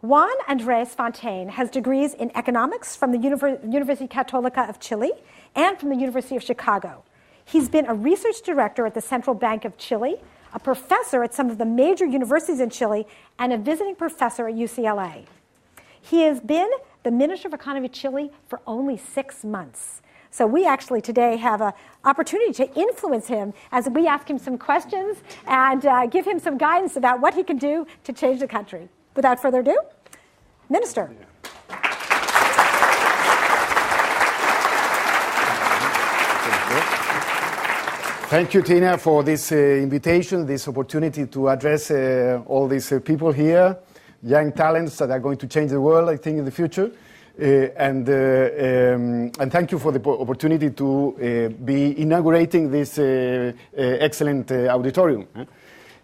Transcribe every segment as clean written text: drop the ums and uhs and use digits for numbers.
Juan Andres Fontaine has degrees in economics from the University Católica of Chile and from the University of Chicago. He's been a research director at the Central Bank of Chile, a professor at some of the major universities in Chile, and a visiting professor at UCLA. He has been the Minister of Economy of Chile for only 6 months. So we actually today have an opportunity to influence him as we ask him some questions and give him some guidance about what he can do to change the country. Without further ado, Minister. Thank you, Tina, for this invitation, this opportunity to address all these people here, young talents that are going to change the world, I think, in the future. And thank you for the opportunity to be inaugurating this excellent auditorium.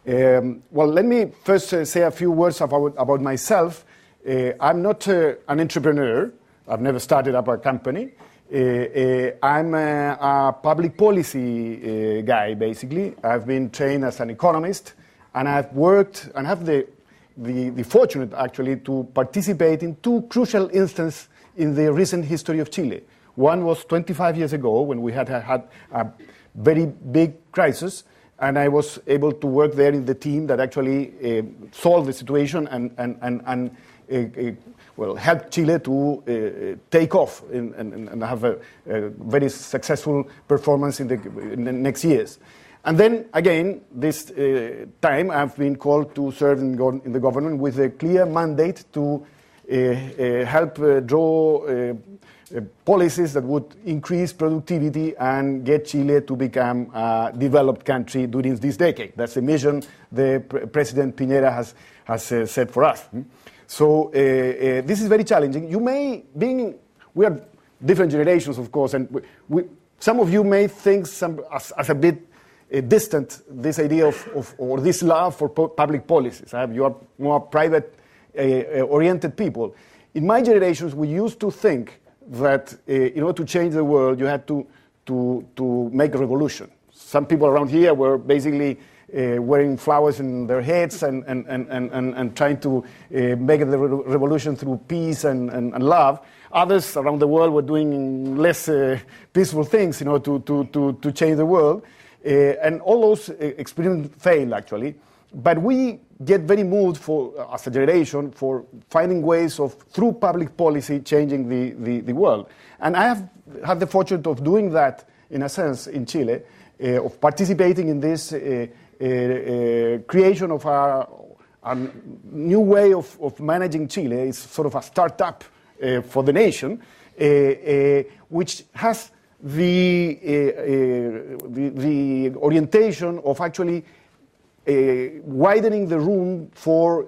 Well, let me first say a few words about myself. I'm not an entrepreneur. I've never started up a company. I'm a public policy guy, basically. I've been trained as an economist, and I've worked and have the fortunate, actually, to participate in 2 crucial instances in the recent history of Chile. One was 25 years ago, when we had a very big crisis, and I was able to work there in the team that actually solved the situation and helped Chile to take off and have a very successful performance in the next years. And then, again, this time I've been called to serve in the government with a clear mandate to help draw policies that would increase productivity and get Chile to become a developed country during this decade. That's the mission the President Piñera has set for us. So this is very challenging. We are different generations, of course, and some of you may think as a bit distant this idea or this love for public policies. You are more private oriented people. In my generations, we used to think that in order to change the world, you had to make a revolution. Some people around here were basically wearing flowers in their heads and trying to make the revolution through peace and love. Others around the world were doing less peaceful things, to change the world. And all those experiments failed, actually. But we get very moved as a generation for finding ways of, through public policy, changing the world. And I have had the fortune of doing that, in a sense, in Chile, of participating in this creation of a new way of managing Chile. It's sort of a startup for the nation, which has the orientation of actually widening the room for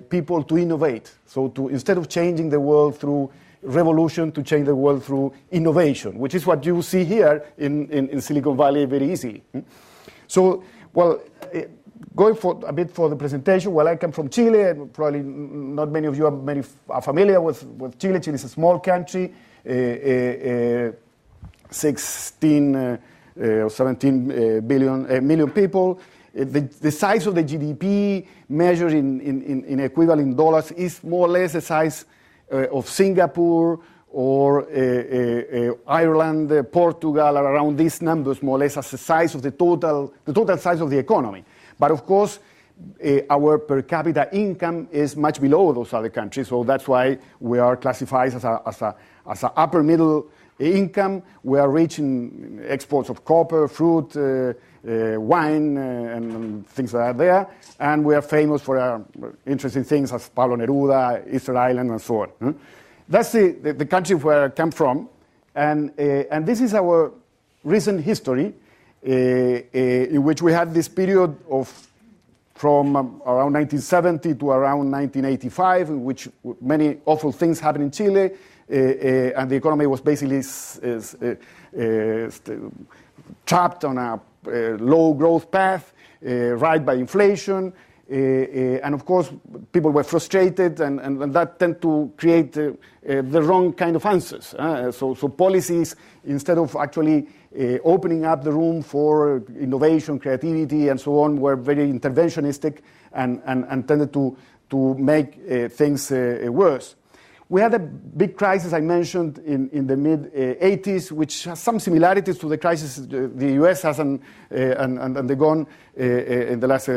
people to innovate. So instead of changing the world through revolution, to change the world through innovation, which is what you see here in Silicon Valley very easily. So, well, going for a bit for the presentation, well, I come from Chile, and probably not many of you are familiar with Chile. Chile is a small country, 16 or 17 million people. The size of the GDP measured in equivalent dollars is more or less the size of Singapore or Ireland, Portugal, around these numbers, more or less as the size of the total size of the economy. But of course, our per capita income is much below those other countries, so that's why we are classified as a upper middle income. We are rich in exports of copper, fruit, wine, and things like that there. And we are famous for interesting things as Pablo Neruda, Easter Island, and so on. That's the country where I come from. And this is our recent history, in which we had this period from around 1970 to around 1985, in which many awful things happened in Chile, and the economy was basically trapped on a low growth path, right by inflation, and of course people were frustrated, and that tend to create the wrong kind of answers. So policies, instead of actually opening up the room for innovation, creativity, and so on, were very interventionistic and tended to to make things worse. We had a big crisis I mentioned in the mid-'80s, which has some similarities to the crisis the US has undergone in the last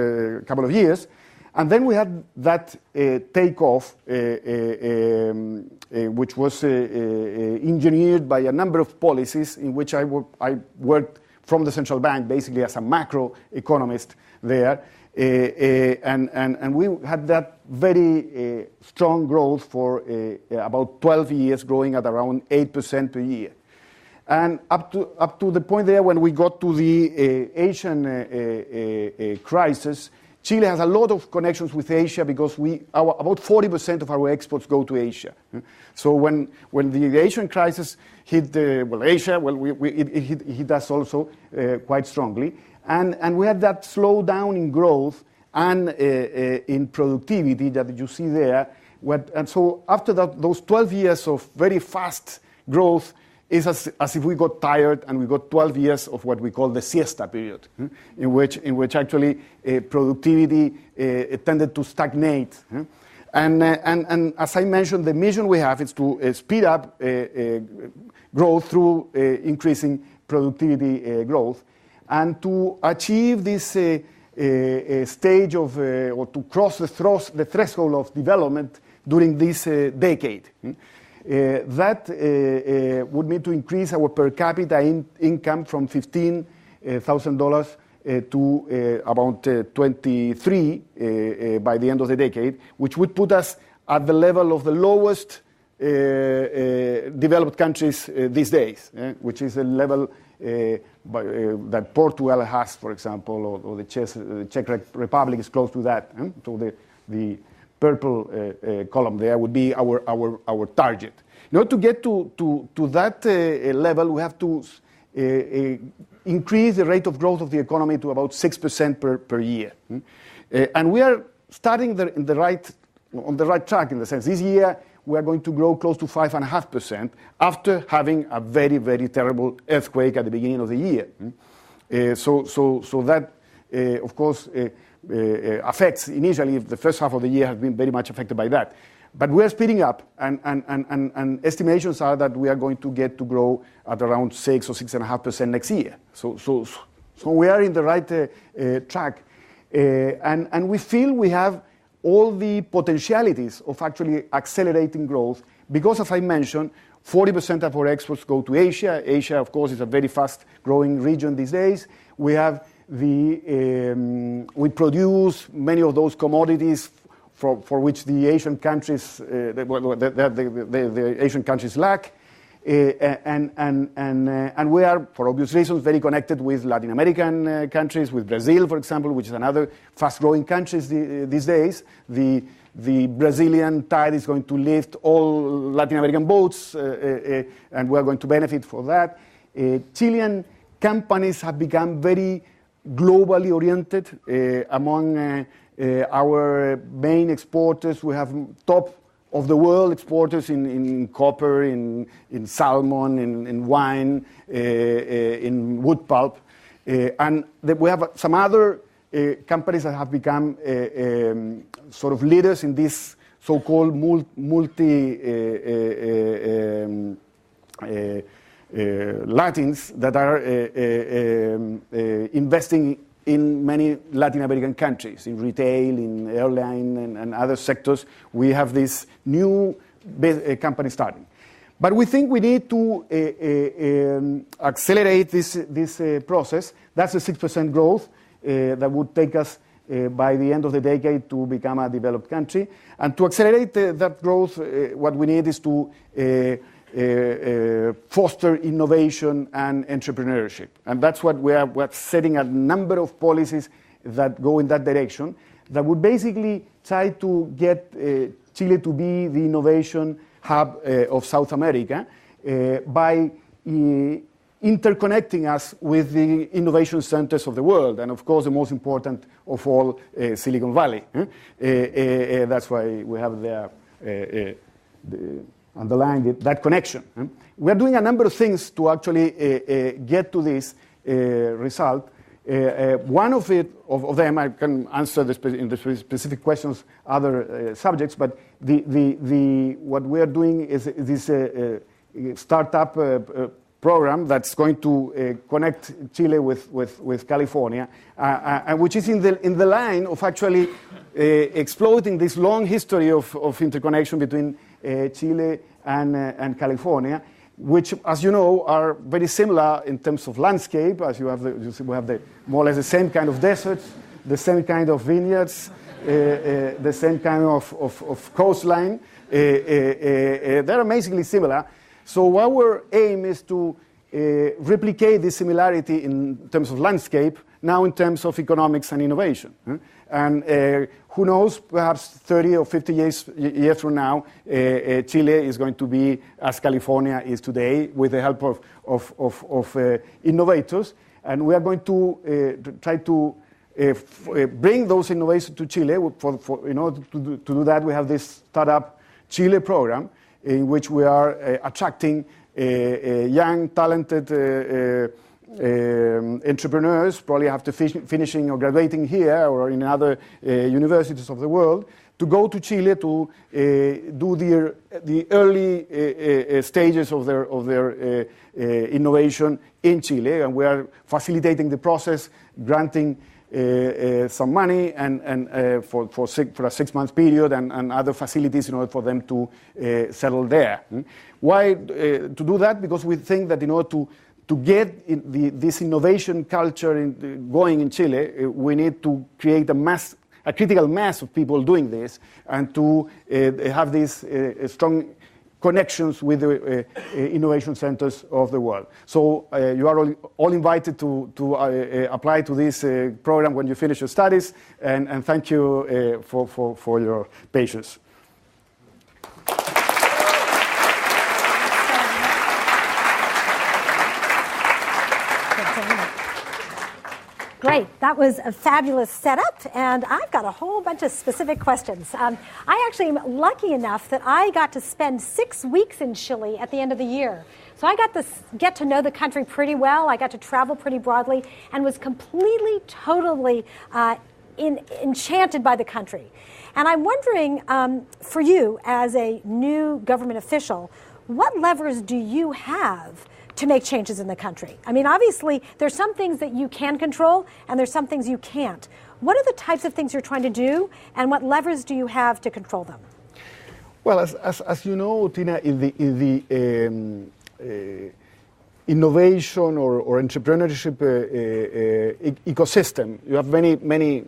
couple of years. And then we had that takeoff, which was engineered by a number of policies in which I worked from the central bank, basically as a macroeconomist there. And we had that very strong growth for about 12 years, growing at around 8% per year. And up to the point there when we got to the Asian crisis, Chile has a lot of connections with Asia because about 40% of our exports go to Asia. So when the Asian crisis hit Asia, it hit us also quite strongly. And we had that slowdown in growth and in productivity that you see there. And so after those 12 years of very fast growth, it's as if we got tired and we got 12 years of what we call the siesta period, in which actually productivity tended to stagnate. And as I mentioned, the mission we have is to speed up growth through increasing productivity growth. And to achieve this stage of, or to cross the threshold of development during this decade. That would mean to increase our per capita income from $15,000 to about 23 by the end of the decade, which would put us at the level of the lowest developed countries these days, which is a level that Portugal has, for example, or the Czech Republic is close to that. So the purple column there would be our target. In order to get to that level, we have to increase the rate of growth of the economy to about 6% per year. And we are starting on the right track, in the sense this year we are going to grow close to 5.5% after having a very, very terrible earthquake at the beginning of the year. So that, of course, affects initially. The first half of the year has been very much affected by that. But we are speeding up, and estimations are that we are going to get to grow at around 6 or 6.5% next year. So we are in the right track, and we feel we have all the potentialities of actually accelerating growth because, as I mentioned, 40% of our exports go to Asia. Asia, of course, is a very fast-growing region these days. We have we produce many of those commodities for which the Asian countries, the Asian countries lack, and we are, for obvious reasons, very connected with Latin American countries, with Brazil, for example, which is another fast-growing country these days. The Brazilian tide is going to lift all Latin American boats, and we are going to benefit from that. Chilean companies have become very globally oriented. Among our main exporters, we have top of the world exporters in copper, in salmon, in wine, in wood pulp. And we have some other companies that have become sort of leaders in this so-called Latins that are investing in many Latin American countries, in retail, in airline, and other sectors. We have this new company starting. But we think we need to accelerate this process. That's a 6% growth that would take us by the end of the decade to become a developed country. And to accelerate that growth, what we need is to foster innovation and entrepreneurship. And that's what we're setting a number of policies that go in that direction, that would basically try to get Chile to be the innovation hub of South America by interconnecting us with the innovation centers of the world, and of course the most important of all, Silicon Valley. That's why we have there underlying that connection. We are doing a number of things to actually get to this result. One of them, I can answer in the specific questions other subjects, but what we are doing is this startup program that's going to connect Chile with California, and which is in the line of actually exploiting this long history of interconnection between Chile and California, which, as you know, are very similar in terms of landscape. As we have more or less the same kind of deserts, the same kind of vineyards, the same kind of coastline. They're amazingly similar. So our aim is to replicate this similarity in terms of landscape, now in terms of economics and innovation. And who knows, perhaps 30 or 50 years from now, Chile is going to be as California is today, with the help of innovators. And we are going to try to bring those innovations to Chile. In order to do that, we have this Startup Chile program, in which we are attracting young, talented entrepreneurs, probably after finishing or graduating here or in other universities of the world, to go to Chile to do the early stages of their innovation in Chile. And we are facilitating the process, granting some money and for a 6-month period and other facilities in order for them to settle there. Why to do that? Because we think that in order to get this innovation culture going in Chile, we need to create a critical mass of people doing this, and to have these strong connections with the innovation centers of the world. So you are all invited to apply to this program when you finish your studies, and thank you for your patience. Great. That was a fabulous setup, and I've got a whole bunch of specific questions. I actually am lucky enough that I got to spend 6 weeks in Chile at the end of the year. So I got to get to know the country pretty well. I got to travel pretty broadly and was completely, totally enchanted by the country. And I'm wondering, for you as a new government official, what levers do you have to make changes in the country? I mean, obviously, there's some things that you can control, and there's some things you can't. What are the types of things you're trying to do, and what levers do you have to control them? Well, as you know, Tina, in the innovation or entrepreneurship ecosystem, you have many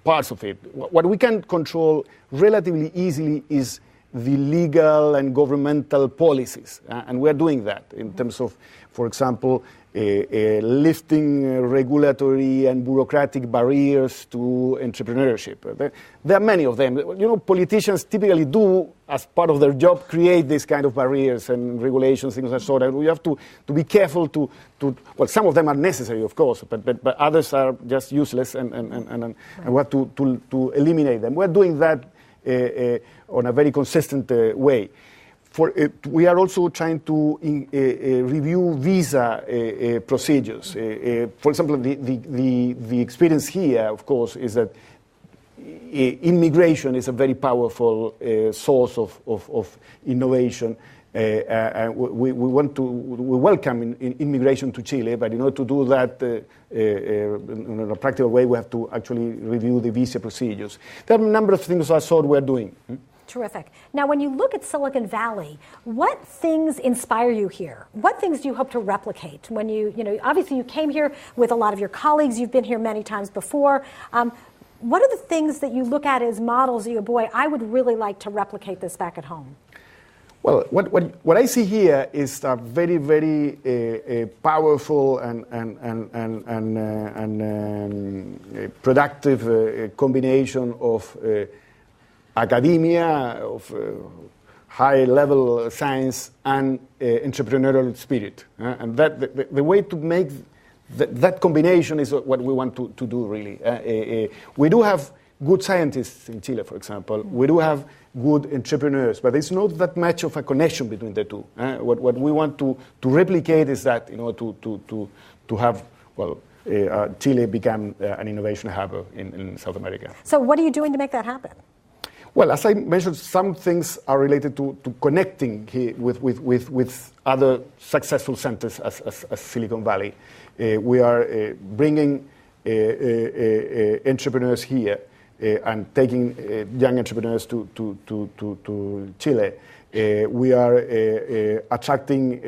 parts of it. What we can control relatively easily is the legal and governmental policies, and we're doing that in terms of, for example, lifting regulatory and bureaucratic barriers to entrepreneurship. There are many of them. You know, politicians typically do, as part of their job, create these kind of barriers and regulations, things like that. And we have to be careful to well, some of them are necessary, of course, but others are just useless, and we have to eliminate them. We're doing that on a very consistent way. We are also trying to review visa procedures. For example, the experience here, of course, is that immigration is a very powerful source of innovation. We welcome immigration to Chile, but in order to do that in a practical way, we have to actually review the visa procedures. There are a number of things I thought we're doing. Terrific. Now, when you look at Silicon Valley, what things inspire you here? What things do you hope to replicate? When you obviously you came here with a lot of your colleagues. You've been here many times before. What are the things that you look at as models that you go, boy, I would really like to replicate this back at home? Well, what I see here is a very, very powerful and productive combination of academia, of high-level science, and entrepreneurial spirit. And that the way to make that combination is what we want to do, really. We do have good scientists in Chile, for example. We do have good entrepreneurs, but there's not that much of a connection between the two. What we want to replicate is that, to have, well, Chile become an innovation hub in South America. So what are you doing to make that happen? Well, as I mentioned, some things are related to connecting here with other successful centers as Silicon Valley. We are bringing entrepreneurs here and taking young entrepreneurs to Chile. We are attracting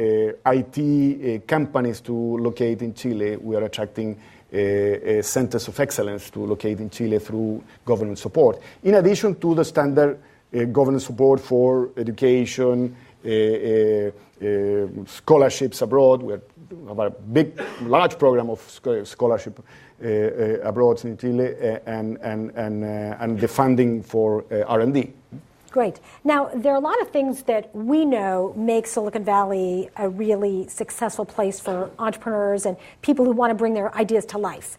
IT companies to locate in Chile. We are attracting centers of excellence to locate in Chile through government support. In addition to the standard government support for education, scholarships abroad, we have a large program of scholarship abroad in Chile, and the funding for R&D. Great. Now, there are a lot of things that we know make Silicon Valley a really successful place for entrepreneurs and people who want to bring their ideas to life.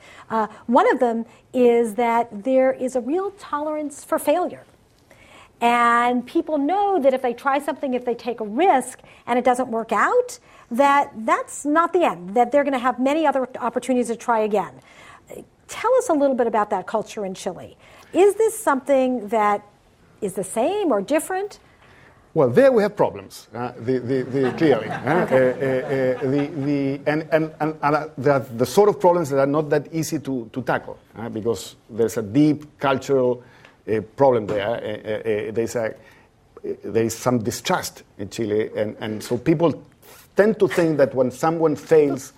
One of them is that there is a real tolerance for failure. And people know that if they try something, if they take a risk and it doesn't work out, that's not the end, that they're going to have many other opportunities to try again. Tell us a little bit about that culture in Chile. Is this something that is the same or different? Well, there we have problems, clearly. The sort of problems that are not that easy to tackle, because there's a deep cultural problem there. There is some distrust in Chile, and so people tend to think that when someone fails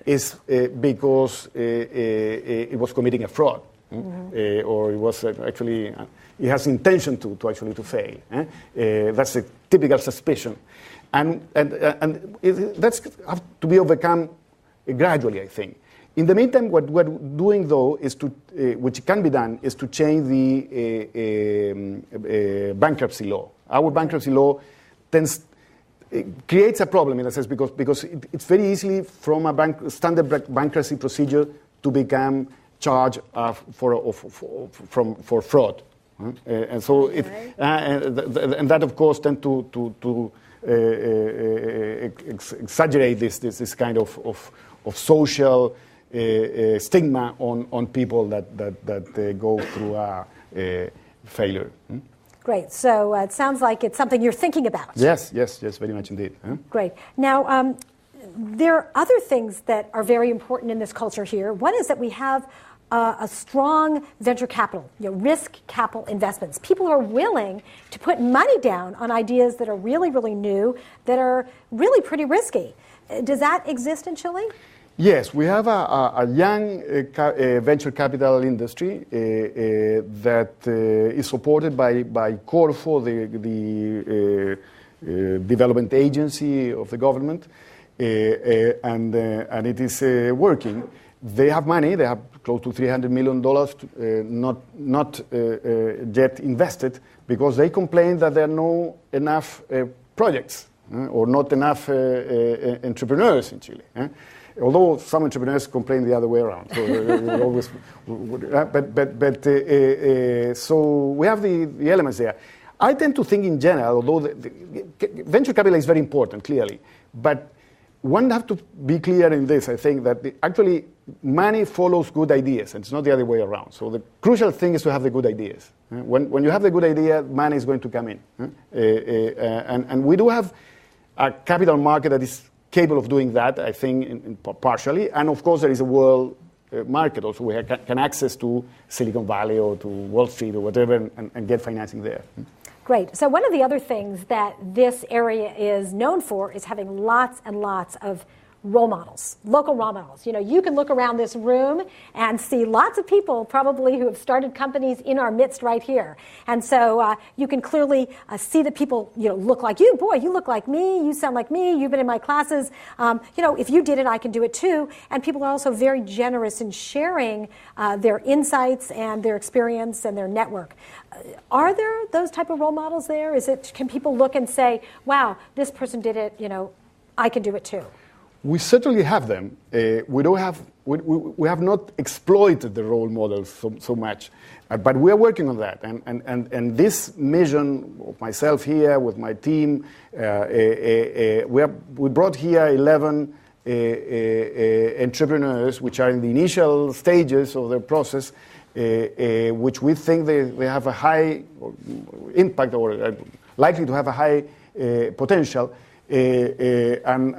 is because it was committing a fraud, or it was actually... It has intention to actually fail. That's a typical suspicion, and that's have to be overcome gradually, I think. In the meantime, what we're doing though is which can be done, is to change the bankruptcy law. Our bankruptcy law creates a problem in a sense because it's very easily from a standard bankruptcy procedure to become charged for fraud. And so, and that of course tend to exaggerate this kind of social stigma on people that go through a failure. Great. So it sounds like it's something you're thinking about. Yes, very much indeed. Great. Now, there are other things that are very important in this culture here. One is that we have a strong venture capital, risk capital investments. People are willing to put money down on ideas that are really, really new, that are really pretty risky. Does that exist in Chile? Yes, we have a young venture capital industry that is supported by Corfo, the development agency of the government, and it is working. They have money. They have close to $300 million, not yet invested, because they complain that there are not enough projects or not enough entrepreneurs in Chile. Although some entrepreneurs complain the other way around. So, always, so we have the elements there. I tend to think in general, although venture capital is very important, clearly, but one have to be clear in this, I think, that actually money follows good ideas, and it's not the other way around. So the crucial thing is to have the good ideas. When you have the good idea, money is going to come in. And we do have a capital market that is capable of doing that, I think, partially. And of course, there is a world market also where can access to Silicon Valley or to Wall Street or whatever and get financing there. Great. So one of the other things that this area is known for is having lots and lots of role models, local role models. You can look around this room and see lots of people probably who have started companies in our midst right here. And so you can clearly see that people, look like you. Boy, you look like me. You sound like me. You've been in my classes. If you did it, I can do it too. And people are also very generous in sharing their insights and their experience and their network. Are there those type of role models there? Can people look and say, wow, this person did it, I can do it too? We certainly have them. We have not exploited the role models so much, but we are working on that. And this mission of myself here with my team, we brought here 11 entrepreneurs which are in the initial stages of their process, which we think they have a high impact or are likely to have a high potential, and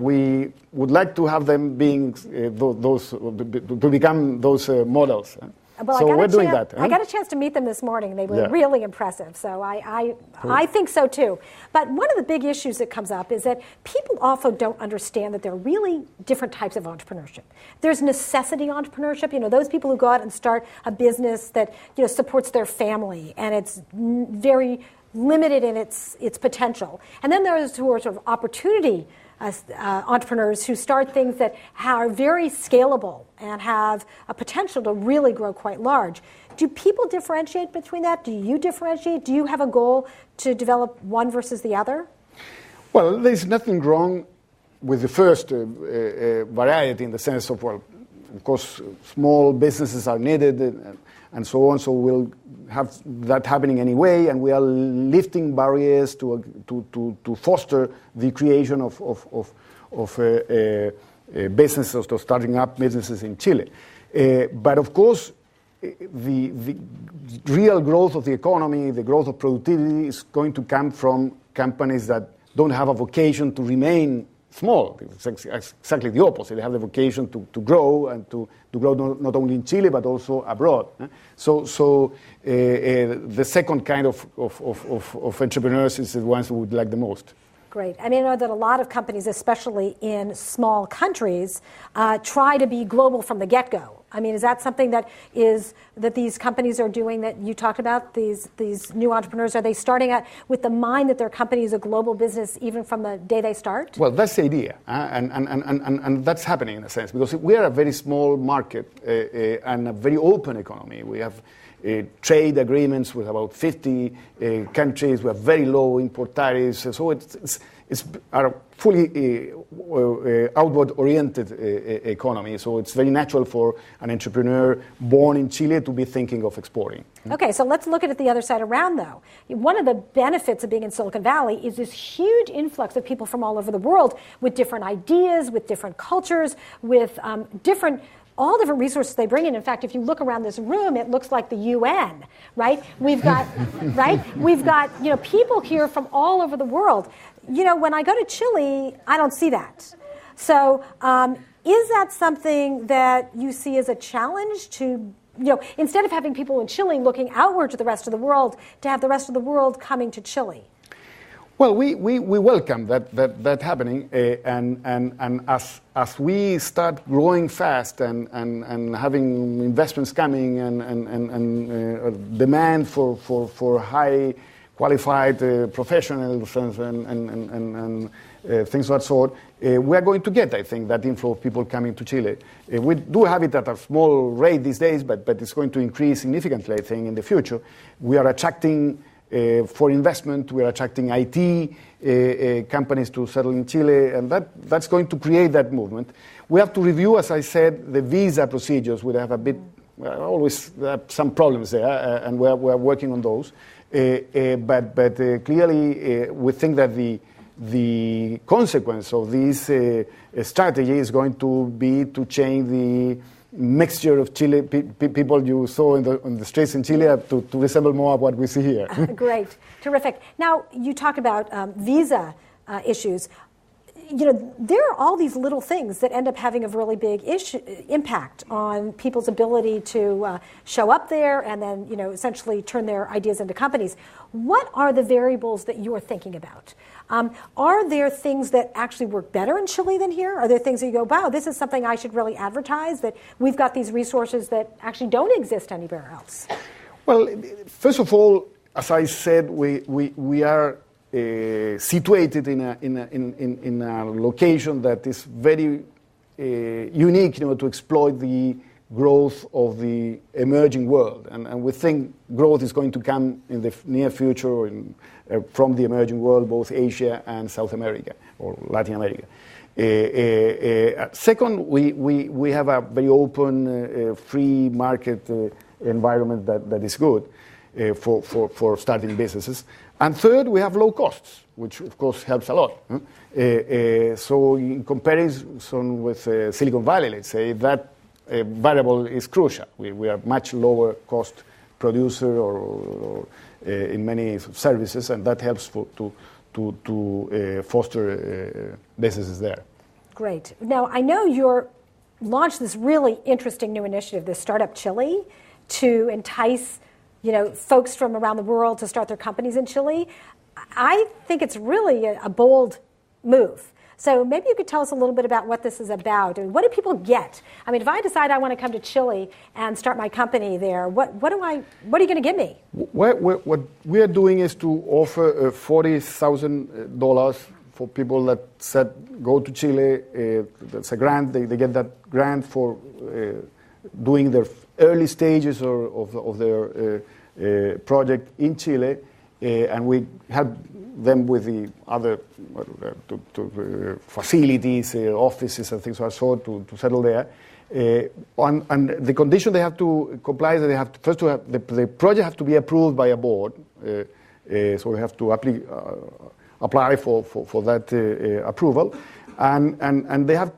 we would like to have them being to become those models. Well, so we're doing that. I got a chance to meet them this morning. They were really impressive. So I think so too. But one of the big issues that comes up is that people also don't understand that there are really different types of entrepreneurship. There's necessity entrepreneurship. Those people who go out and start a business that supports their family and it's very limited in its potential. And then there's who are sort of opportunity entrepreneurs who start things that are very scalable and have a potential to really grow quite large. Do people differentiate between that? Do you differentiate? Do you have a goal to develop one versus the other? Well, there's nothing wrong with the first variety in the sense of, well, of course, small businesses are needed and so on, so we'll have that happening anyway, and we are lifting barriers to foster the creation of businesses, to starting up businesses in Chile. But of course, the real growth of the economy, the growth of productivity is going to come from companies that don't have a vocation to remain small. It's exactly the opposite. They have the vocation to grow and to grow not only in Chile but also abroad. So the second kind of entrepreneurs is the ones who would like the most. Great. I know that a lot of companies, especially in small countries, try to be global from the get-go. Is that something that these companies are doing that you talked about, these new entrepreneurs? Are they starting out with the mind that their company is a global business even from the day they start? Well, that's the idea. And that's happening in a sense, because we are a very small market and a very open economy. We have trade agreements with about 50 countries. We have very low import tariffs. So it's a fully outward-oriented economy. So it's very natural for an entrepreneur born in Chile to be thinking of exporting. Okay, so let's look at it the other side around, though. One of the benefits of being in Silicon Valley is this huge influx of people from all over the world with different ideas, with different cultures, with all different resources they bring in. In fact, if you look around this room, it looks like the UN, right? We've got, We've got, people here from all over the world. When I go to Chile, I don't see that. So, is that something that you see as a challenge to, instead of having people in Chile looking outward to the rest of the world, to have the rest of the world coming to Chile? Well, we welcome that happening, and as we start growing fast and having investments coming and demand for high qualified professionals and things of that sort, we are going to get, I think, that inflow of people coming to Chile. We do have it at a small rate these days, but it's going to increase significantly, I think, in the future. We are attracting for investment, we are attracting IT companies to settle in Chile, and that's going to create that movement. We have to review, as I said, the visa procedures. We have always some problems there, and we're working on those. But clearly, we think that the consequence of this strategy is going to be to change the mixture of Chile people you saw on the streets in Chile to resemble more what we see here. Great, terrific. Now, you talked about visa issues. There are all these little things that end up having a really big impact on people's ability to show up there and then, essentially turn their ideas into companies. What are the variables that you are thinking about? Are there things that actually work better in Chile than here? Are there things that you go, wow, this is something I should really advertise, that we've got these resources that actually don't exist anywhere else? Well, first of all, as I said, we are situated in a location that is very unique, to exploit the growth of the emerging world, and we think growth is going to come in the near future from the emerging world, both Asia and South America or Latin America. Second, we have a very open, free market environment that is good. for starting businesses. And third, we have low costs, which of course helps a lot. So in comparison with Silicon Valley, let's say, that variable is crucial. We are much lower cost producer or in many services, and that helps to foster businesses there. Great. Now, I know you're launched this really interesting new initiative, this Startup Chile, to entice folks from around the world to start their companies in Chile. I think it's really a bold move. So maybe you could tell us a little bit about what this is about. I mean, what do people get? I mean, if I decide I want to come to Chile and start my company there, what are you going to give me? What we are doing is to offer $40,000 for people that said go to Chile. That's a grant. They get that grant for doing their early stages of their project in Chile, and we help them with the other facilities, offices, and things like that to settle there. And the condition they have to comply is that they have to, first to have the project have to be approved by a board. So we have to apply for that approval, and they have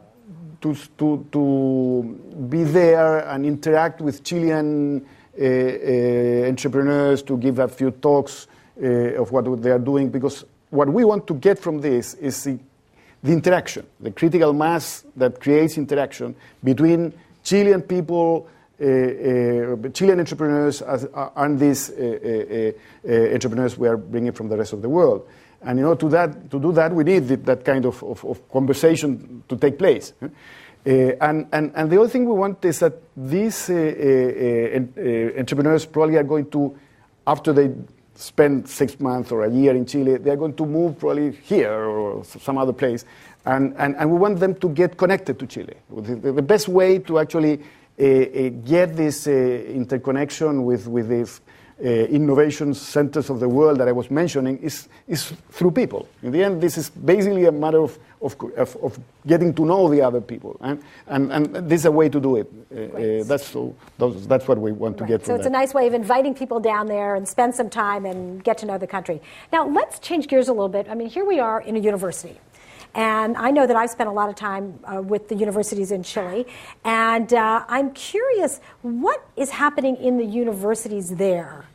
to be there and interact with Chilean entrepreneurs, to give a few talks of what they are doing, because what we want to get from this is the interaction, the critical mass that creates interaction between Chilean people, Chilean entrepreneurs, and these entrepreneurs we are bringing from the rest of the world. And to do that, we need that kind of conversation to take place. And the other thing we want is that these entrepreneurs probably are going to, after they spend 6 months or a year in Chile, they are going to move probably here or some other place. And we want them to get connected to Chile. The best way to actually get this interconnection with these innovation centers of the world that I was mentioning is through people. In the end, this is basically a matter of getting to know the other people, and this is a way to do it. That's what we want to get from that. So it's a nice way of inviting people down there and spend some time and get to know the country. Now let's change gears a little bit. I mean, here we are in a university. And I know that I've spent a lot of time with the universities in Chile, and I'm curious, what is happening in the universities there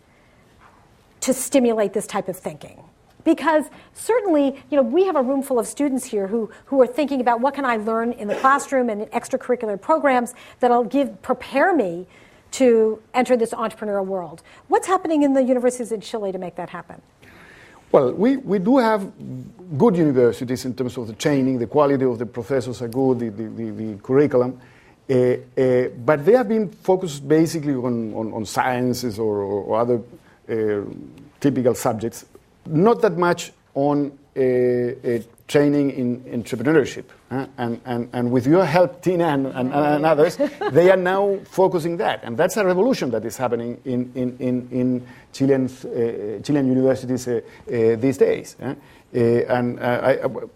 to stimulate this type of thinking? Because certainly, we have a room full of students here who are thinking about what can I learn in the classroom and in extracurricular programs that'll prepare me to enter this entrepreneurial world. What's happening in the universities in Chile to make that happen? Well, we do have good universities in terms of the training, the quality of the professors are good, the curriculum, but they have been focused basically on sciences or other typical subjects, not that much on training in entrepreneurship. And with your help, Tina, and others, they are now focusing that. And that's a revolution that is happening in Chilean universities these days.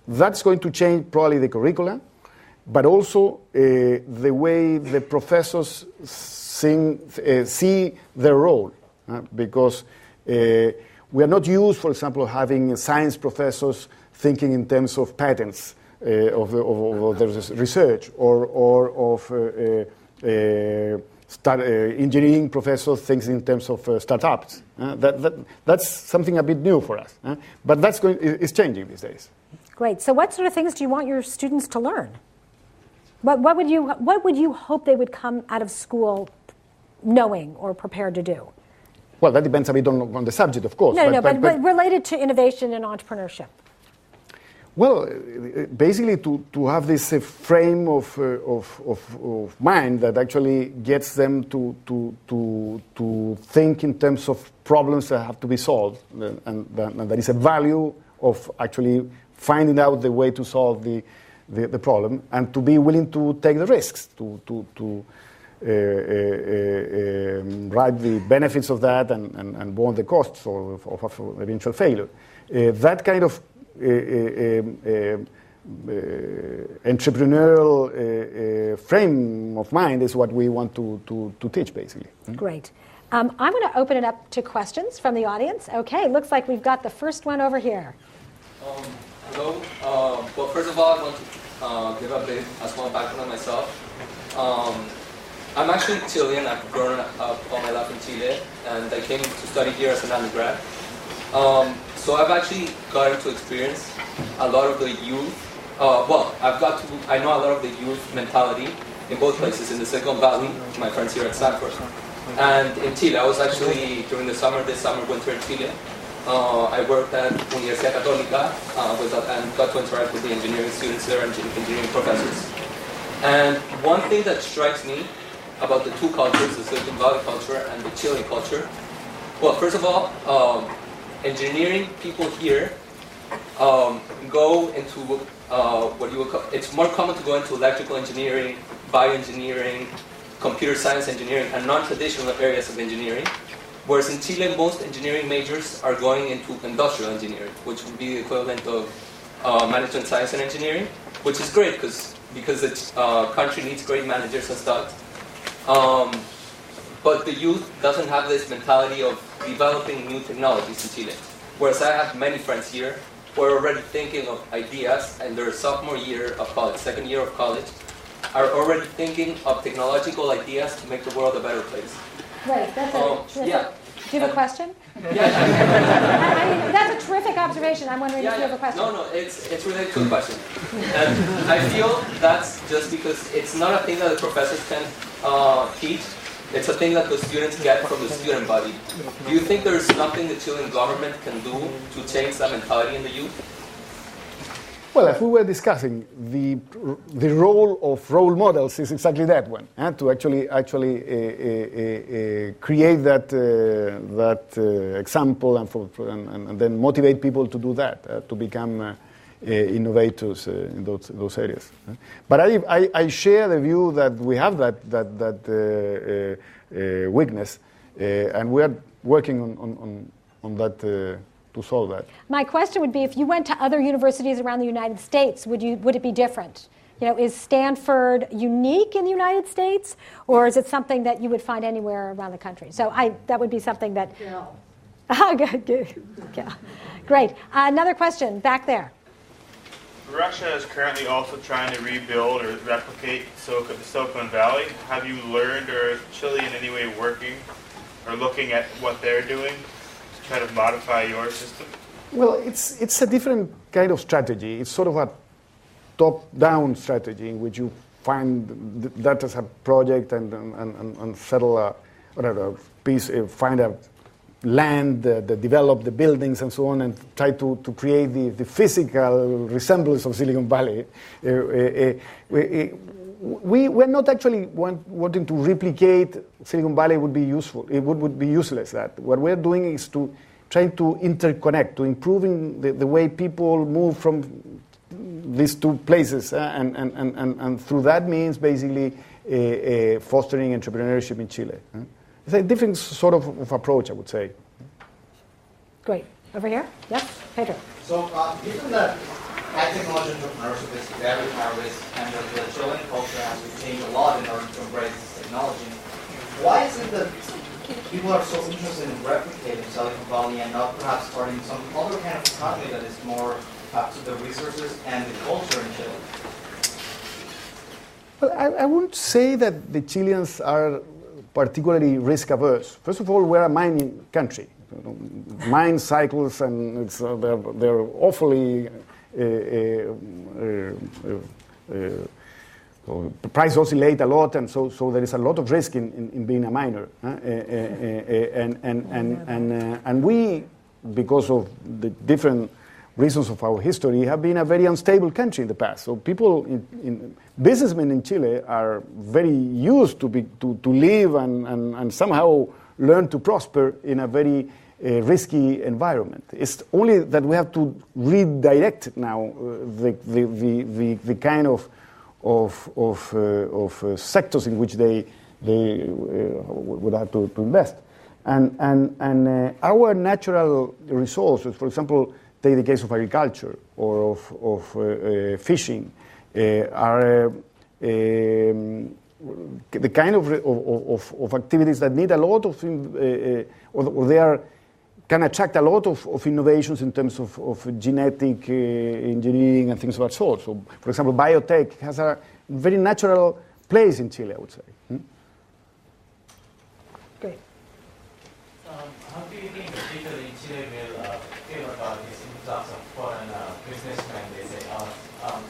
That's going to change probably the curriculum, but also the way the professors see their role. Because we are not used, for example, having science professors thinking in terms of patents of the research, or of engineering professors thinking in terms of startups. That's something a bit new for us, but it's changing these days. Great. So, what sort of things do you want your students to learn? What would you hope they would come out of school knowing or prepared to do? Well, that depends a bit on the subject, of course. But related to innovation and entrepreneurship. Well, basically to have this frame of mind that actually gets them to think in terms of problems that have to be solved, and there is a value of actually finding out the way to solve the problem, and to be willing to take the risks, to write the benefits of that and bear the costs of eventual failure. That kind of entrepreneurial frame of mind is what we want to teach, basically. Great. I'm going to open it up to questions from the audience. Okay, looks like we've got the first one over here. Hello. Well, first of all, I want to give a small background on myself. I'm actually Chilean. I've grown up all my life in Chile, and I came to study here as an undergrad. So I've actually gotten to experience a lot of the youth. I know a lot of the youth mentality in both places, in the Silicon Valley, my friends here at Stanford, and in Chile. I was actually, during this summer, winter in Chile, I worked at Universidad Católica and got to interact with the engineering students there and engineering professors. And one thing that strikes me about the two cultures, the Silicon Valley culture and the Chilean culture, well, first of all, engineering people here go into what you would call, it's more common to go into electrical engineering, bioengineering, computer science engineering, and non-traditional areas of engineering. Whereas in Chile, most engineering majors are going into industrial engineering, which would be the equivalent of management science and engineering, which is great because the country needs great managers and stuff. But the youth doesn't have this mentality of developing new technologies in Chile. Whereas I have many friends here who are already thinking of ideas, and their sophomore year of college, second year of college, are already thinking of technological ideas to make the world a better place. Right, that's terrific. Yeah. Do you have a question? Yeah. I mean, that's a terrific observation. I'm wondering if you have a question. No, it's related to a question. And I feel that's just because it's not a thing that the professors can teach. It's a thing that the students get from the student body. Do you think there's something the Chilean government can do to change that mentality in the youth? Well, as we were discussing, the role of role models is exactly that one, to actually create that example and then motivate people to do that, to become innovators in those areas. But I share the view that we have that weakness, and we are working on that to solve that. My question would be, if you went to other universities around the United States, would it be different? You know, is Stanford unique in the United States, or is it something that you would find anywhere around the country? So that would be something that. Yeah. Good. Yeah. Great. Another question back there. Russia is currently also trying to rebuild or replicate Silicon Valley. Have you learned, or is Chile in any way working or looking at what they're doing to try to modify your system? Well, it's a different kind of strategy. It's sort of a top-down strategy in which you find that as a project and settle a piece, find a land, develop the buildings and so on, and try to create the physical resemblance of Silicon Valley. We're not actually wanting to replicate Silicon Valley. Would be useful. It would be useless. That what we're doing is to trying to interconnect, to improving the way people move from these two places, and through that means basically fostering entrepreneurship in Chile. It's a different sort of approach, I would say. Great. Over here? Yes, Pedro. So, given that high technology entrepreneurship is very high risk, and the Chilean culture has to change a lot in order to embrace this technology, why is it that people are so interested in replicating Silicon Valley and not perhaps starting some other kind of economy that is more up to the resources and the culture in Chile? Well, I wouldn't say that the Chileans are particularly risk averse. First of all, we're a mining country. Mine cycles, and they're awfully prices oscillate a lot, and so there is a lot of risk in being a miner. And we, because of the different reasons of our history, have been a very unstable country in the past. So people, businessmen in Chile are very used to live and somehow learn to prosper in a very risky environment. It's only that we have to redirect now the kind of sectors in which they would have to invest. And our natural resources, for example, take the case of agriculture or of fishing, are the kind of activities that need a lot of, or they are, can attract a lot of innovations in terms of genetic engineering and things of that sort. So, for example, biotech has a very natural place in Chile, I would say. Great. How do you think the people in Chile will feel about this influx of foreign businessmen? They say,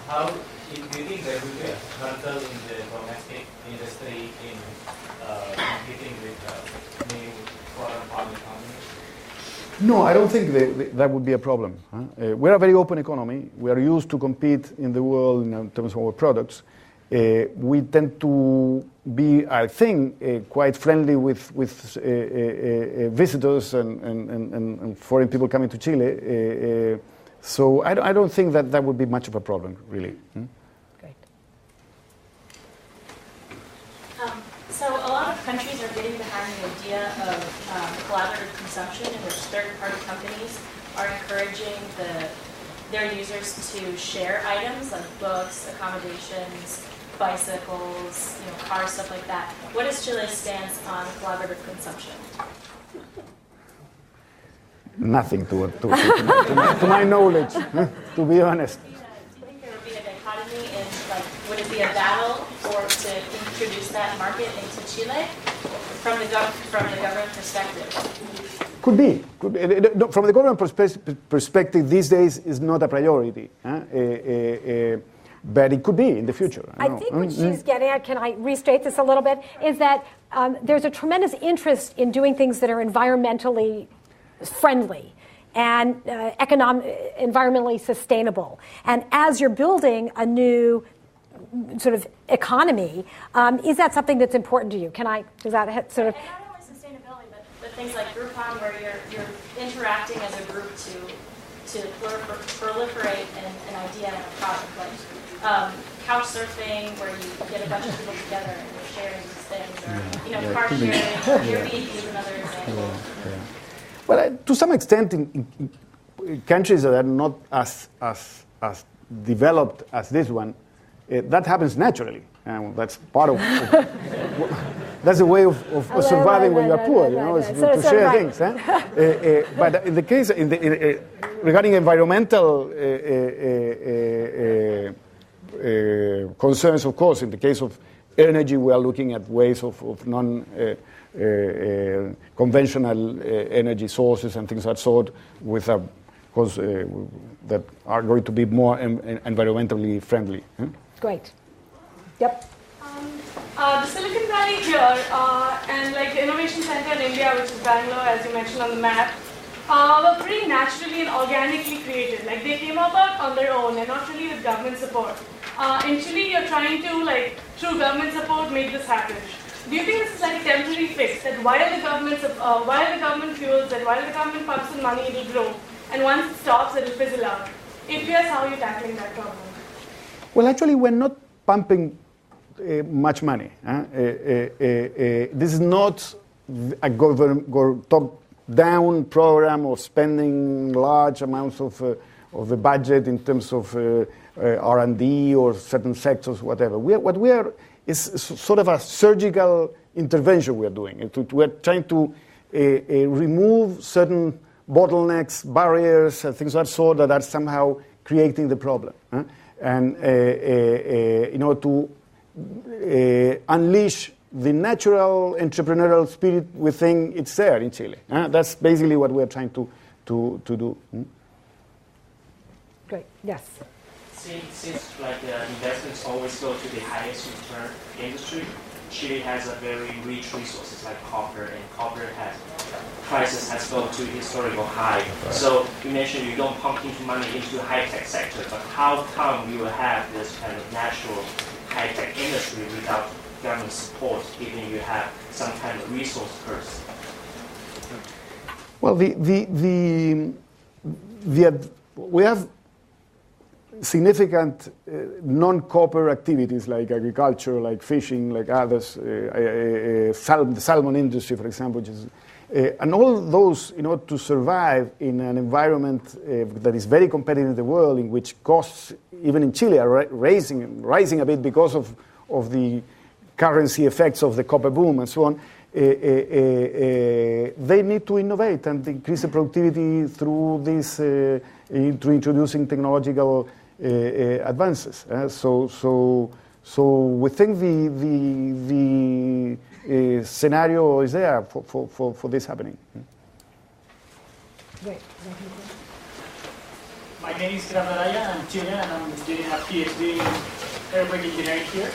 how do you think there will be a struggle in the domestic industry in competing with new foreign economies? No, I don't think that would be a problem. We're a very open economy. We are used to compete in the world in terms of our products. We tend to be, I think, quite friendly with visitors and foreign people coming to Chile. So I don't think that would be much of a problem, really. Great. So a lot of countries are getting behind the idea of collaborative consumption, in which third-party companies are encouraging their users to share items like books, accommodations, bicycles, cars, stuff like that. What is Chile's stance on collaborative consumption? Nothing to my knowledge, to be honest. Do you think there would be a dichotomy in, would it be a battle to introduce that market into Chile from the government perspective? Could be. From the government perspective, these days is not a priority. But it could be in the future. I think what she's getting at, can I restate this a little bit, is that there's a tremendous interest in doing things that are environmentally friendly and environmentally sustainable. And as you're building a new sort of economy, is that something that's important to you? Does that sort of... And not only sustainability, but things like Groupon, where you're interacting as a group to proliferate an idea and a product, like couch surfing, where you get a bunch of people together and you're sharing these things, or car sharing. Airbnb is another example. Yeah. Well, to some extent, in countries that are not as developed as this one, that happens naturally. That's part of that's a way of surviving when you are poor, is to share things. But in the case, regarding environmental concerns, of course, in the case of energy, we are looking at ways of conventional energy sources and things of that sort, that are going to be more environmentally friendly. Great. Yep. The Silicon Valley here and the Innovation Center in India, which is Bangalore, as you mentioned on the map, were pretty naturally and organically created. They came about on their own and not really with government support. In Chile, you're trying to, through government support, make this happen. Do you think this is a temporary fix, that while the government fuels it, while the government pumps in money, it will grow, and once it stops, it will fizzle out? If yes, how are you tackling that problem? Well, actually, we're not pumping much money. This is not a top-down program of spending large amounts of the budget in terms of R&D or certain sectors, whatever. What we are is sort of a surgical intervention we are doing. We're trying to remove certain bottlenecks, barriers, things of that sort that are somehow creating the problem. And in order to unleash the natural entrepreneurial spirit we think it's there in Chile. That's basically what we're trying to do. Great. Yes. Since investments always go to the highest return industry, Chile has a very rich resources like copper, and copper prices has gone to historical high. Right. So you mentioned you don't pump into money into the high-tech sector, but how come you will have this kind of natural high-tech industry without government support, even you have some kind of resource curse? Well, we have significant non-copper activities like agriculture, like fishing, like others, the salmon industry, for example, which is, and all those, in order to survive in an environment that is very competitive in the world, in which costs, even in Chile, are rising a bit because of the currency effects of the copper boom and so on, they need to innovate and increase the productivity through this, through introducing technological advances. So we think the scenario is there for this happening. Great. My name is Granadaya. I'm Chilean, and I'm doing a PhD in aircraft engineering here.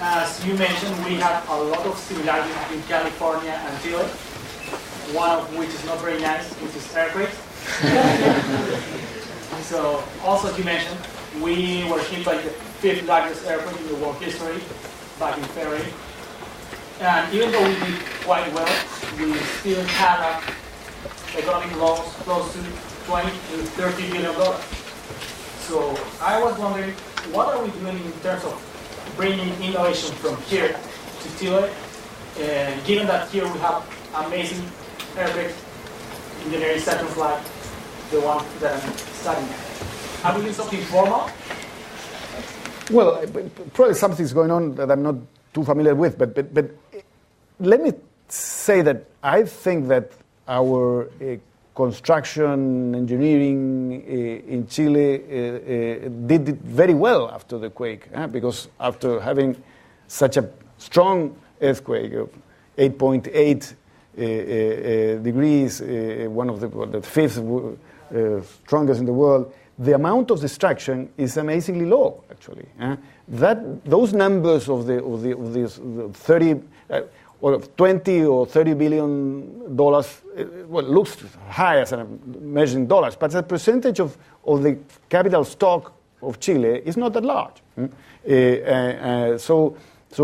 As you mentioned, we have a lot of similarities between California and Chile, one of which is not very nice, which is aircraft. So, also as you mentioned, we were hit by the 5th largest earthquake in the world history back in February. And even though we did quite well, we still had economic loss close to $20 to $30 billion. So I was wondering, what are we doing in terms of bringing innovation from here to Chile, given that here we have amazing aircraft engineering sections like the one that I'm studying. Are we doing something formal? Well, probably something's going on that I'm not too familiar with, but let me say that I think that our construction engineering in Chile did it very well after the quake, because after having such a strong earthquake of 8.8 degrees, one of the fifth strongest in the world, the amount of destruction is amazingly low, actually. Those numbers of these 30 or 20 or 30 billion dollars, well, looks high as I'm measuring dollars, but the percentage of the capital stock of Chile is not that large. So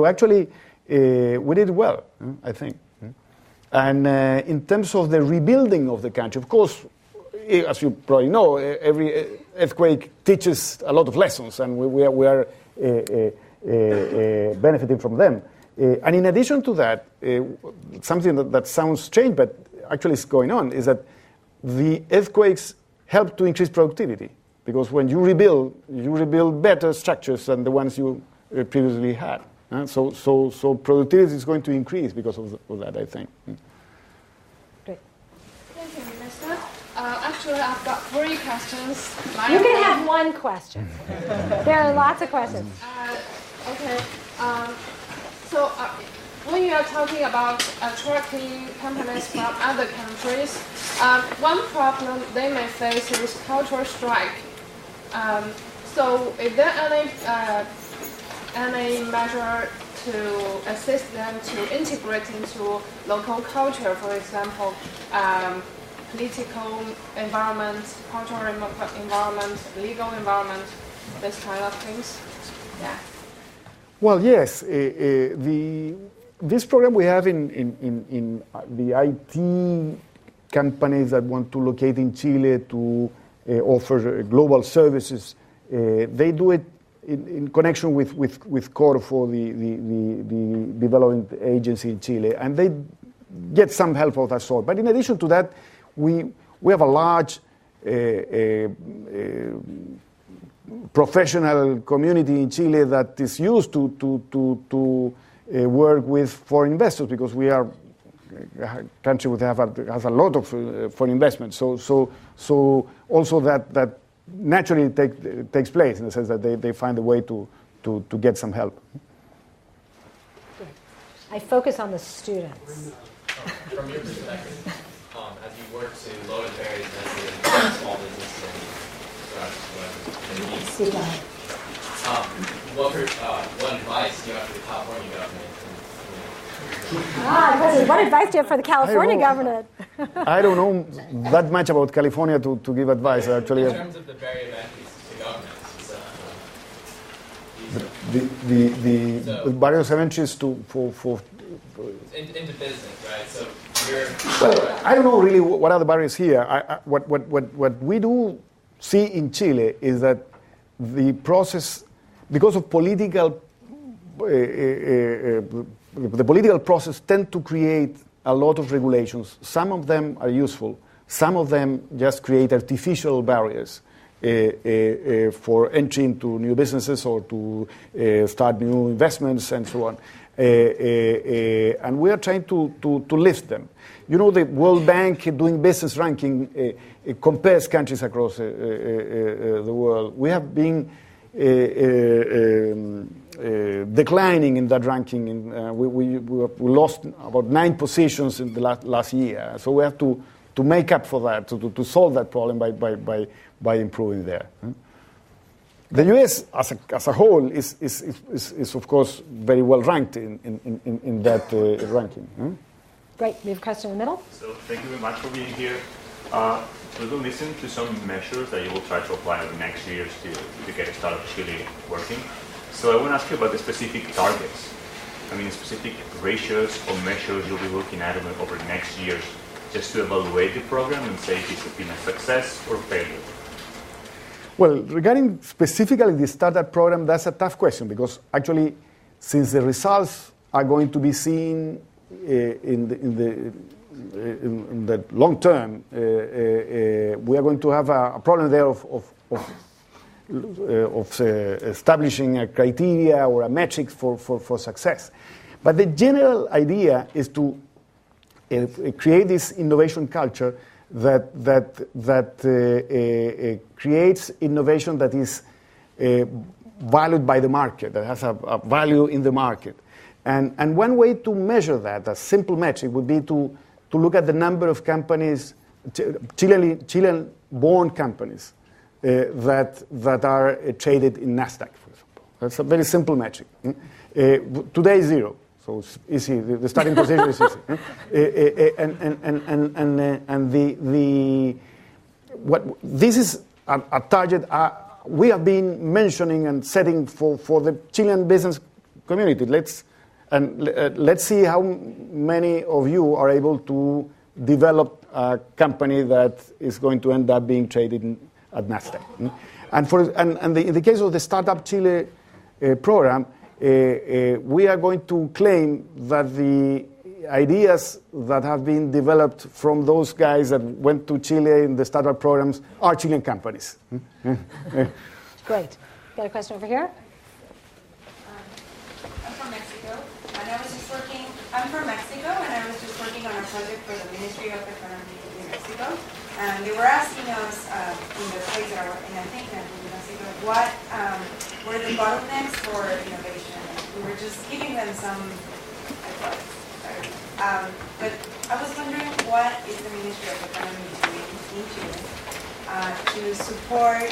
actually, we did well, I think. And in terms of the rebuilding of the country, of course, as you probably know, every earthquake teaches a lot of lessons, and we are benefiting from them. And in addition to that, something that sounds strange, but actually is going on, is that the earthquakes help to increase productivity. Because when you rebuild better structures than the ones you previously had. So productivity is going to increase because of that, I think. Great. Thank you, Minister. Actually, I've got 3 questions. You can have one question. There are lots of questions. Okay. So when you are talking about attracting companies from other countries, one problem they may face is cultural strike. So is there any measure to assist them to integrate into local culture, for example, political environment, cultural environment, legal environment, this kind of things? Yeah. Well, yes. This program we have in the IT companies that want to locate in Chile to offer global services, they do it in connection with Corfo, the development agency in Chile, and they get some help of that sort. But in addition to that, we have a large professional community in Chile that is used to work with foreign investors, because we are a country that has a lot of foreign investment. So also that naturally takes place in the sense that they find a way to get some help. I focus on the students. From your perspective, as you work to lower the barriers to small business and what advice do you have for the California government? What advice do you have for the California government? I don't know that much about California to give advice, actually. In terms of the barrier of entry to government. The barriers of entry into business, right? So I don't know really what are the barriers here. What we do see in Chile is that the process, because of political, the political process tend to create a lot of regulations. Some of them are useful. Some of them just create artificial barriers for entry into new businesses or to start new investments and so on. And we are trying to lift them. You know, the World Bank doing business ranking it compares countries across the world. We have been declining in that ranking. We lost about 9 positions in the last year. So we have to make up for that, to solve that problem by improving there. The U.S. as a whole is of course very well ranked in that ranking. Great. We have a question in the middle. So thank you very much for being here. We will listen to some measures that you will try to apply over the next years to get Startup Chile working. So I want to ask you about the specific targets. I mean, specific ratios or measures you'll be looking at over the next years just to evaluate the program and say if it's been a success or failure. Well, regarding specifically the startup program, that's a tough question because actually, since the results are going to be seen in the long term, we are going to have a problem there of establishing a criteria or a metric for success. But the general idea is to create this innovation culture that creates innovation that is valued by the market, that has a value in the market. And one way to measure that, a simple metric, would be to look at the number of companies, Chilean-born companies, that are traded in NASDAQ, for example. That's a very simple metric. Today, 0. So it's easy. The starting position is easy. This is a target we have been mentioning and setting for the Chilean business community. Let's see how many of you are able to develop a company that is going to end up being traded at NASDAQ. And in the case of the Startup Chile program, we are going to claim that the ideas that have been developed from those guys that went to Chile in the startup programs are Chilean companies. Great. Got a question over here? I'm from Mexico, and I was just working on a project for the Ministry of Economy in Mexico. And they were asking us in the place that I work in, I think in Mexico, what were the bottlenecks for innovation. We were just giving them some advice. But I was wondering, what is the Ministry of Economy doing in Chile to support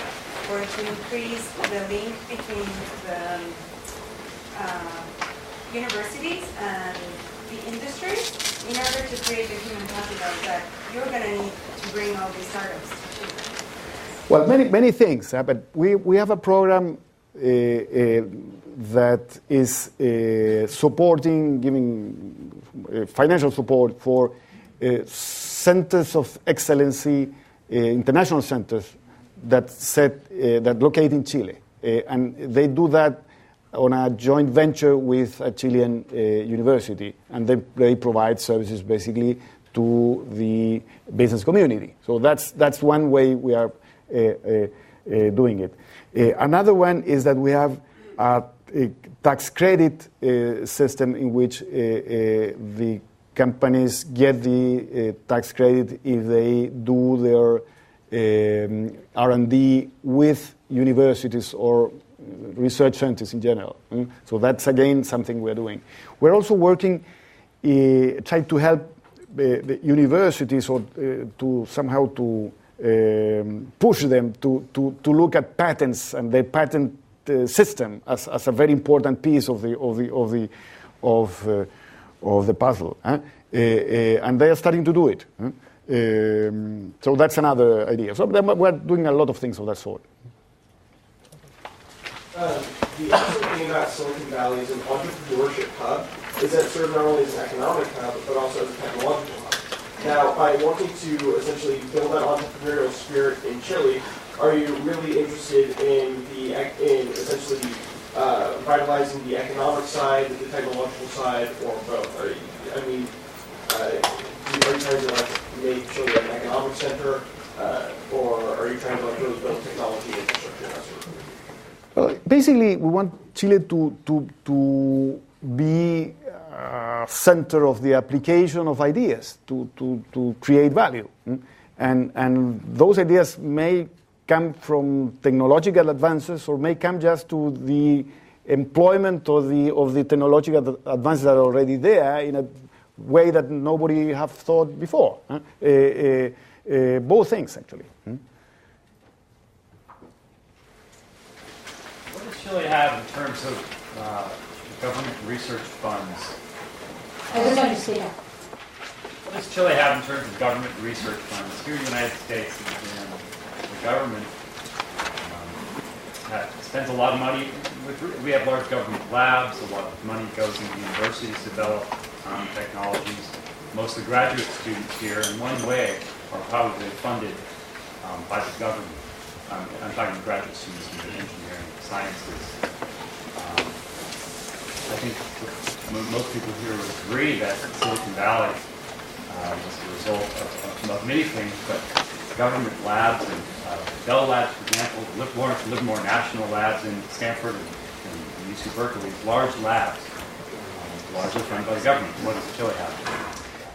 or to increase the link between the universities and the industries in order to create the human capital that you're going to need to bring all these startups to Chile? Well, many things, but we have a program that is supporting, giving financial support for centers of excellency, international centers that locate in Chile, and they do that on a joint venture with a Chilean university, and they provide services basically to the business community. So that's one way we are doing it. Another one is that we have a tax credit system in which the companies get the tax credit if they do their R&D with universities or research centers in general. So that's, again, something we're doing. We're also working, trying to help the universities or to somehow to push them to look at patents and their patent system as a very important piece of the puzzle, and they are starting to do it. So that's another idea. So we're doing a lot of things of that sort. The interesting thing about Silicon Valley is an entrepreneurship hub is that it serves not only as an economic hub but also as a technological hub. Now, by wanting to essentially build that entrepreneurial spirit in Chile, are you really interested in essentially vitalizing the economic side, the technological side, or both? Are you trying to make Chile an economic center, or are you trying to really build technology infrastructure? That sort of thing? Well, basically, we want Chile to be center of the application of ideas to create value. And those ideas may come from technological advances or may come just to the employment of the technological advances that are already there in a way that nobody have thought before. Both things, actually. What does Chile have in terms of government research funds? What does Chile have in terms of government research funds? Here in the United States, the government spends a lot of money. We have large government labs. A lot of money goes into universities to develop technologies. Most of the graduate students here, in one way, are probably funded by the government. I'm talking graduate students in engineering, sciences. I think most people here would agree that Silicon Valley was the result of many things, but government labs and Bell Labs, for example, Livermore National Labs in Stanford and UC Berkeley, large labs, largely funded by the government. What does Chile have?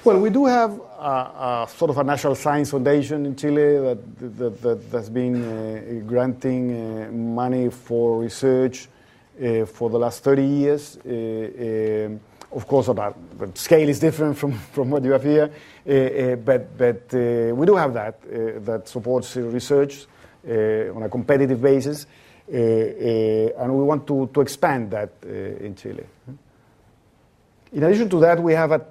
Well, we do have sort of a national science foundation in Chile that's been granting money for research for the last 30 years. Of course, the scale is different from what you have here, but we do have that supports research on a competitive basis, and we want to expand that in Chile. In addition to that, we have a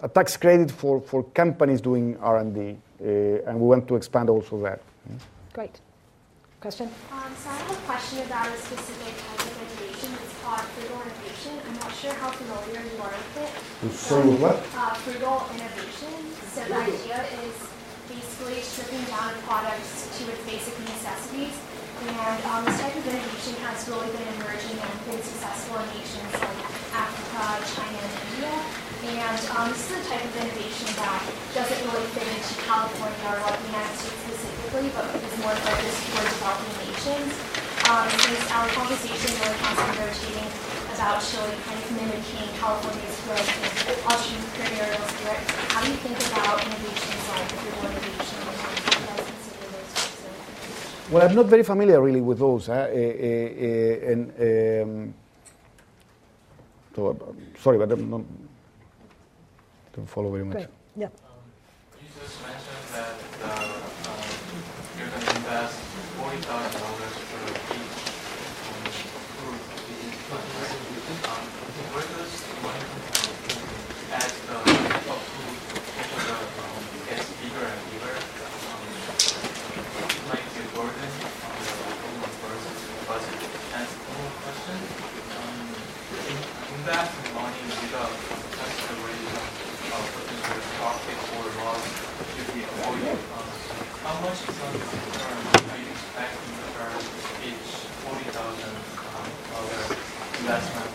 tax credit for companies doing R&D, and we want to expand also that. Great. Question? So I have a question about a specific type of innovation. It's called frugal innovation. I'm not sure how familiar you are with it. Sorry, with what? Frugal innovation. So the idea is basically stripping down a product to its basic necessities. And this type of innovation has really been emerging and been successful in nations like Africa, China, and India. And this is the type of innovation that doesn't really fit into California or like the United States specifically, but is more focused toward developing nations. Since our conversation really has been rotating about Chile kind of mimicking California's growth and entrepreneurial spirit, how do you think about innovations like frugal innovation and how do you guys consider those types of innovations? Well, I'm not very familiar really with those. So, sorry, but I'm not. Don't follow very much. Great. Yeah. You just mentioned that you're going to invest $40,000 for each group. Where does the money come from? As the group gets bigger and bigger, it might be a burden on the government budget. And one more question. Invest money without consideration potential profit or loss should be avoided. How much return are you expecting to earn each $40,000 investment?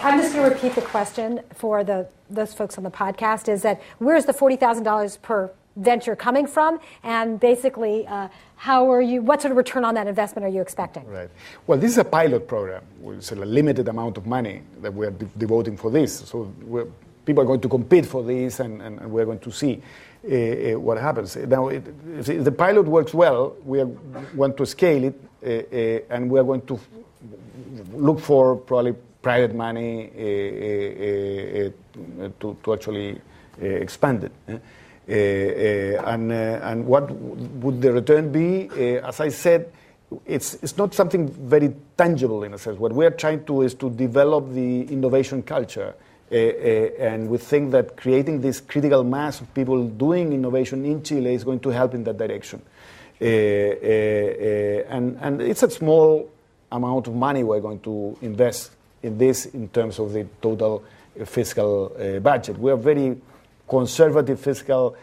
I'm just going to repeat the question for those folks on the podcast, is that where's the $40,000 per venture coming from? And basically, what sort of return on that investment are you expecting? Right. Well, this is a pilot program. It's a limited amount of money that we're devoting for this. So people are going to compete for this, and we're going to see what happens. Now, if the pilot works well, we want to scale it, and we are going to look for probably private money to actually expand it. And what would the return be? As I said, it's not something very tangible in a sense. What we are trying to is to develop the innovation culture. And we think that creating this critical mass of people doing innovation in Chile is going to help in that direction. And it's a small amount of money we're going to invest in this in terms of the total fiscal budget. We are very conservative fiscal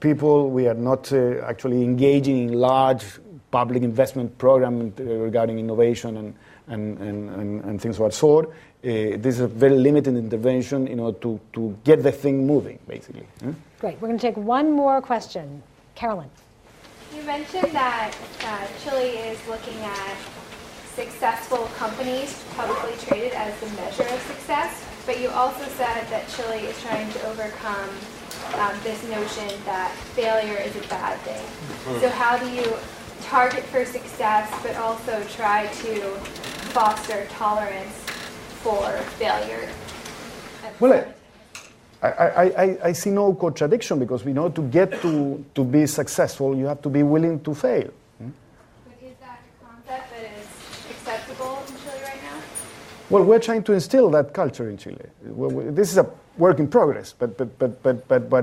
people. We are not actually engaging in large public investment program regarding innovation and things of that sort. This is a very limited intervention, to get the thing moving, basically. Great. We're going to take one more question. Carolyn. You mentioned that Chile is looking at successful companies publicly traded as the measure of success, but you also said that Chile is trying to overcome this notion that failure is a bad thing. So how do you target for success, but also try to foster tolerance for failure? Well, I see no contradiction, because we know to get to be successful, you have to be willing to fail. But is that a concept that is acceptable in Chile right now? Well, we're trying to instill that culture in Chile. This is a work in progress, but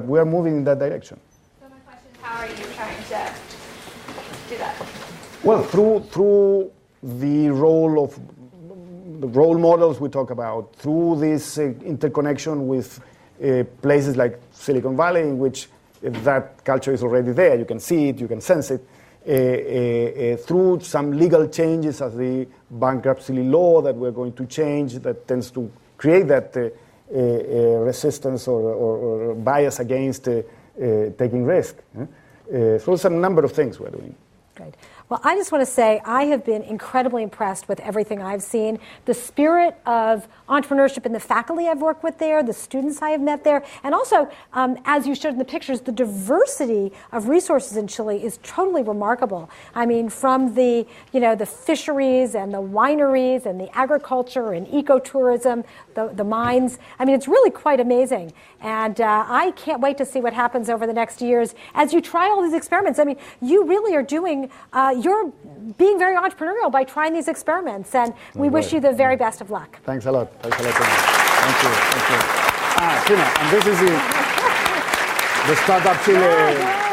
we're moving in that direction. So my question is, how are you trying to do that? Well, through the role models we talk about, through this interconnection with places like Silicon Valley, in which that culture is already there. You can see it, you can sense it. Through some legal changes as the bankruptcy law that we're going to change, that tends to create that resistance or bias against taking risk. So there's a number of things we're doing. Great. Well, I just want to say I have been incredibly impressed with everything I've seen. The spirit of entrepreneurship in the faculty I've worked with there, the students I have met there, and also, as you showed in the pictures, the diversity of resources in Chile is totally remarkable. I mean, from the fisheries and the wineries and the agriculture and ecotourism, the mines. I mean, it's really quite amazing. And I can't wait to see what happens over the next years as you try all these experiments. I mean, you really are doing, you're being very entrepreneurial by trying these experiments. And we wish you the very best of luck. Thanks a lot. Thanks a lot. Thank you. Tina, and this is the Startup Chile.